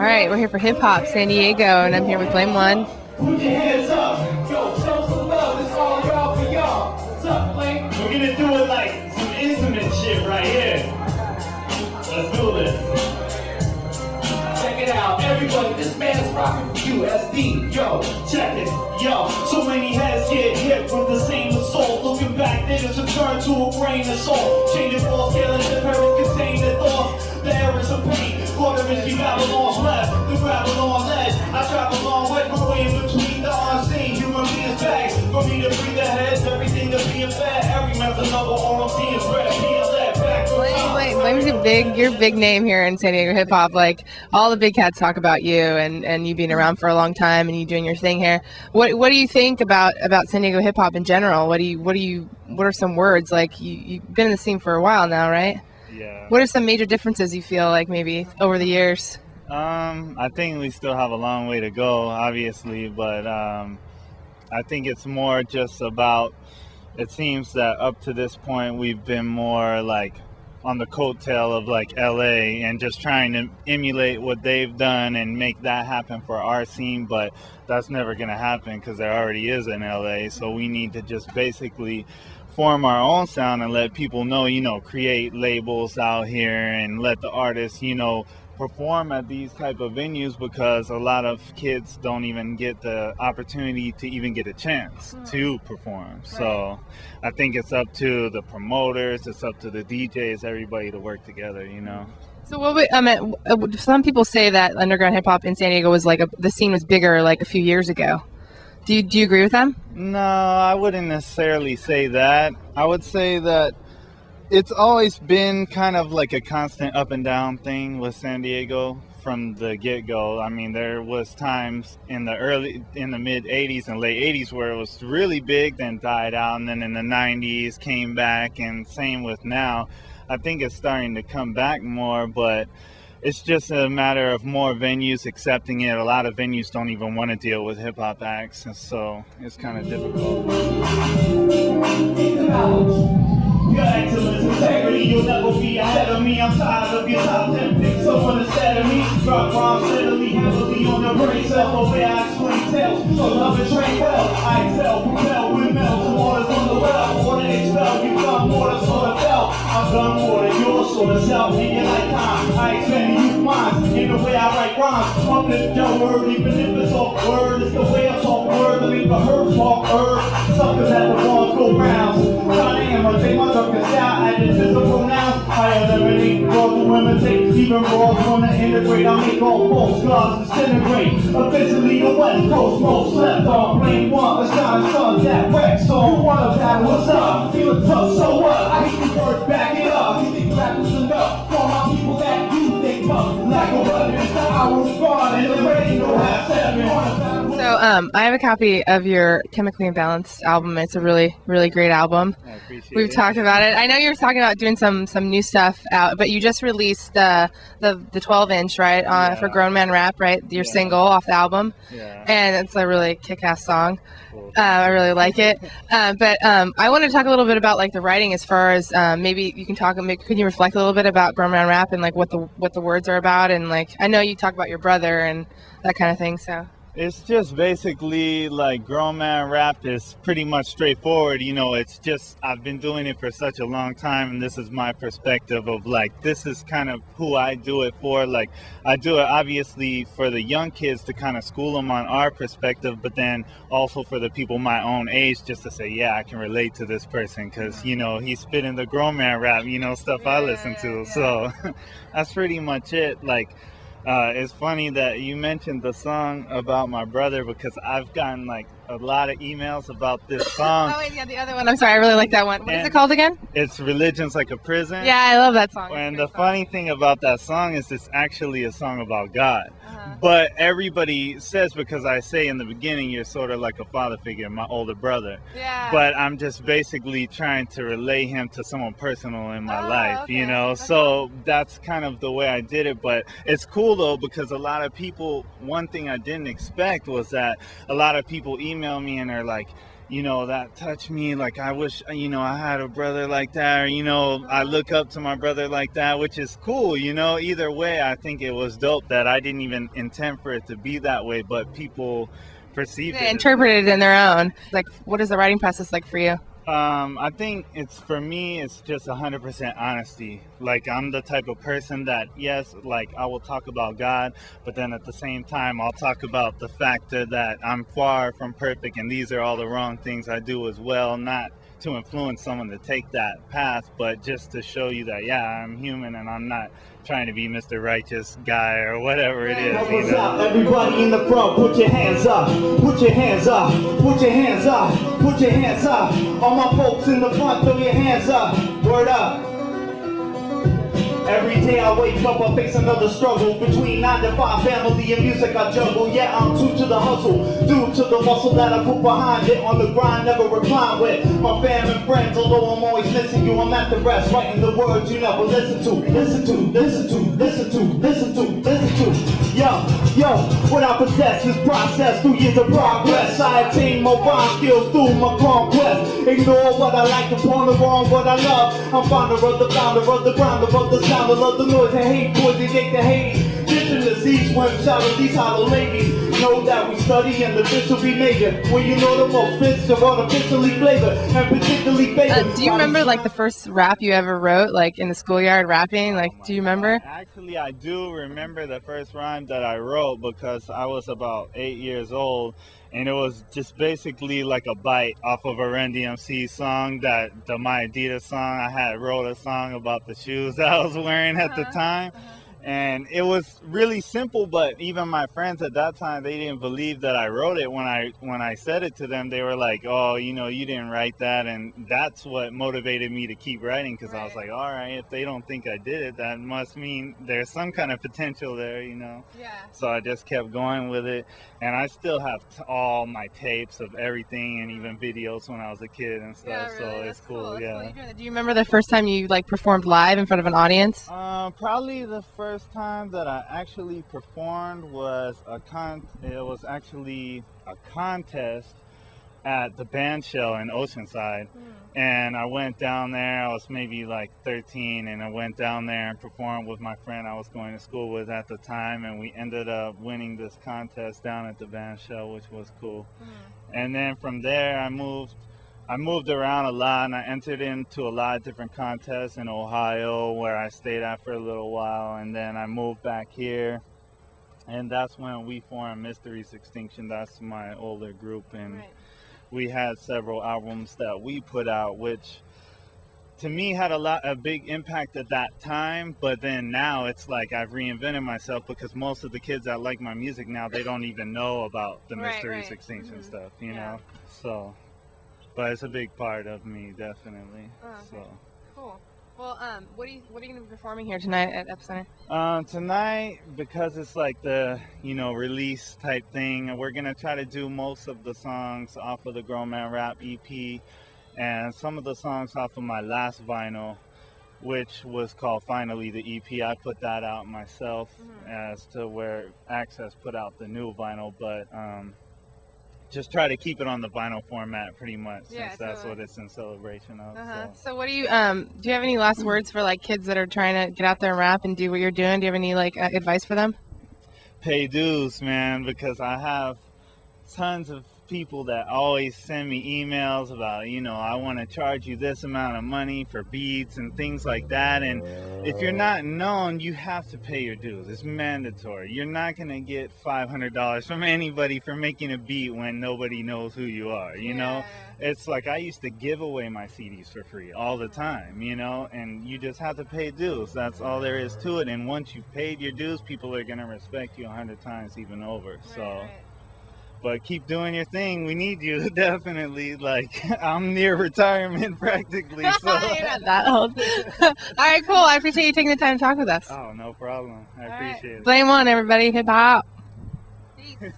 right, we're here for Hip Hop San Diego, and I'm here with Blame One. Put your hands up. Yo, show some love. It's all y'all for y'all. What's up, Blake? We're gonna do it like some intimate shit right here. Let's do this. Check it out, everybody. This man's rocking for you, SD. Yo, check it. Yo, so many heads get hit with the same assault. Looking back, then it's a turn to a grain of salt. Changing ball scaling the parents contain their thoughts. The errors of pain. Quarter inch keep Babylon's left. The Babylon led. I travel long way from way in between the unseen. Human beings back. For me to breathe ahead, everything to being fed. Every man's another, all I'm seeing is red. Being led back to Blame's your big name here in San Diego hip hop. Like all the big cats talk about you and you being around for a long time and you doing your thing here. What do you think about San Diego hip hop in general? What are some words, like you've been in the scene for a while now, right? Yeah. What are some major differences you feel like maybe over the years? I think we still have a long way to go, obviously, but I think it's more just about, it seems that up to this point we've been more like on the coattail of like LA and just trying to emulate what they've done and make that happen for our scene, but that's never going to happen because there already is in LA. So we need to just basically form our own sound and let people know, create labels out here and let the artists, perform at these type of venues, because a lot of kids don't even get the opportunity to even get a chance to perform. So I think it's up to the promoters, it's up to the DJs, everybody to work together, So some people say that underground hip hop in San Diego was like the scene was bigger like a few years ago. Do you agree with them? No, I wouldn't necessarily say that. I would say that it's always been kind of like a constant up and down thing with San Diego from the get-go. I mean, there was times in the mid 80s and late 80s where it was really big, then died out, and then in the 90s came back, and same with now. I think it's starting to come back more, but it's just a matter of more venues accepting it. A lot of venues don't even want to deal with hip-hop acts, and so it's kind of difficult. Your excellence, integrity, you'll never be ahead of me. I'm tired of your top 10 picks, someone instead of me. Drop rhymes steadily, heavily on your brain cells. Obey, I explain tales, so love and train well. I excel, propel, windmills, waters on the well. Order expel, you done more than sort of fell. I've done more than yours, sort of self in your lifetime. I expand youth minds in the way I write rhymes. Uplift your word, even if it's off word. It's the way I talk word, I mean the herbs talk herb. Suckers at the walls go rounds. I am, I take my cause I added physical nouns. I eliminate girls who imitate. Even bras wanna integrate. I make all false gods disintegrate. Officially the West Coast most left on plane one. A shining sun that wrecks on. Wanna battle, what's up? Feeling tough, so what? I hate the words, back it up. You think rap is enough for my people that you think tough? Like a weapon, I will respond and the radio has 7. So I have a copy of your Chemically Imbalanced album. It's a really, really great album. I appreciate We've it. talked about it. I know you were talking about doing some new stuff out, but you just released the 12-inch, right, for Grown Man Rap, right? Your single off the album. Yeah. And it's a really kick-ass song. Cool. I really like it. But I want to talk a little bit about like the writing, as far as maybe you can talk. Could you reflect a little bit about Grown Man Rap and like what the words are about? And like I know you talk about your brother and that kind of thing. So. It's just basically like Grown Man Rap is pretty much straightforward. It's just I've been doing it for such a long time, and this is my perspective of like this is kind of who I do it for. Like I do it obviously for the young kids to kind of school them on our perspective, but then also for the people my own age just to say, yeah, I can relate to this person because he's spitting the Grown Man Rap, stuff I listen to. So that's pretty much it. Like it's funny that you mentioned the song about my brother, because I've gotten like a lot of emails about this song. Oh wait, yeah, the other one. I'm sorry, I really like that one. What is it called again? It's Religion's Like a Prison. Yeah, I love that song. And the funny thing about that song is it's actually a song about God. But everybody says, because I say in the beginning, you're sort of like a father figure, my older brother. Yeah. But I'm just basically trying to relay him to someone personal in my life, okay. So cool. that's kind of the way I did it. But it's cool though, because a lot of people, one thing I didn't expect was that a lot of people email me and they're like, you know, that touch me. Like, I wish, you know, I had a brother like that, or, you know, I look up to my brother like that, which is cool, you know. Either way, I think it was dope that I didn't even intend for it to be that way, but people perceived They it. interpreted it in their own. Like, what is the writing process like for you? I think it's, for me, it's just 100% honesty. Like, I'm the type of person that, yes, like, I will talk about God, but then at the same time, I'll talk about the factor that I'm far from perfect, and these are all the wrong things I do as well. Not to influence someone to take that path, but just to show you that, yeah, I'm human, and I'm not trying to be Mr. Righteous guy or whatever it is, you know? Everybody in the front, put your hands up, put your hands up, put your hands up, put your hands up. All my folks in the front, throw your hands up, word up. Every day I wake up, I face another struggle. Between 9 to 5, family and music I juggle. Yeah, I'm true to the hustle, due to the muscle that I put behind it. On the grind, never recline with my fam and friends. Although I'm always missing you, I'm at the rest, writing the words you never listen to. Listen to, listen to, listen to, listen to, listen to. Yo, what I possess is process through years of progress. I attain my rhyme skills through my conquest. Ignore what I like upon the wrong, what I love. I'm founder of the grounder of the sound. I love the noise and hate boys, they make the hate. Vision the sea swim, shout at these hollow ladies. Know that we study and the fish will be major. When you know the most fish are artificially flavored and particularly favored. Do you remember like the first rap you ever wrote, like in the schoolyard rapping? Like, do you remember? Actually, I do remember the first rhyme that I wrote because I was about 8 years old, and it was just basically like a bite off of a Run DMC song, that my Adidas song. I had wrote a song about the shoes that I was wearing at the time. And it was really simple, but even my friends at that time, they didn't believe that I wrote it. When I said it to them, they were like, oh, you know, you didn't write that. And that's what motivated me to keep writing, because I was like, all right, if they don't think I did it, that must mean there's some kind of potential there, you know. Yeah. So I just kept going with it. And I still have all my tapes of everything, and even videos when I was a kid and stuff. Yeah, really? So it's cool. Yeah. Cool. Do you remember the first time you like performed live in front of an audience? Probably the first time that I actually performed was it was actually a contest at the band shell in Oceanside. And I went down there. I was maybe like 13, and I went down there and performed with my friend I was going to school with at the time, and we ended up winning this contest down at the band shell, which was cool. And then from there I moved around a lot, and I entered into a lot of different contests in Ohio, where I stayed at for a little while, and then I moved back here, and that's when we formed Mystery's Extinction. That's my older group, and we had several albums that we put out, which to me had a big impact at that time. But then now it's like I've reinvented myself, because most of the kids that like my music now, they don't even know about the Mystery's Extinction stuff, you know. So, but it's a big part of me, definitely. So cool. Well, what are you going to be performing here tonight at Epicenter? Tonight, because it's like the, you know, release type thing, we're gonna try to do most of the songs off of the Grown Man Rap EP, and some of the songs off of my last vinyl, which was called Finally the EP. I put that out myself, as to where Access put out the new vinyl, but just try to keep it on the vinyl format pretty much, since that's what it's in celebration of. So what do you have any last words for like kids that are trying to get out there and rap and do what you're doing? Do you have any like advice for them? Pay dues, man, because I have tons of people that always send me emails about, you know, I want to charge you this amount of money for beats and things like that. And if you're not known, you have to pay your dues. It's mandatory. You're not going to get $500 from anybody for making a beat when nobody knows who you are, you know? It's like I used to give away my CDs for free all the time, you know, and you just have to pay dues. That's all there is to it. And once you've paid your dues, people are going to respect you 100 times even over. So. But keep doing your thing. We need you, definitely. Like, I'm near retirement practically. So. You're not that old. All right, cool. I appreciate you taking the time to talk with us. Oh, no problem. I appreciate it. Blame one, everybody. Hip hop. Peace.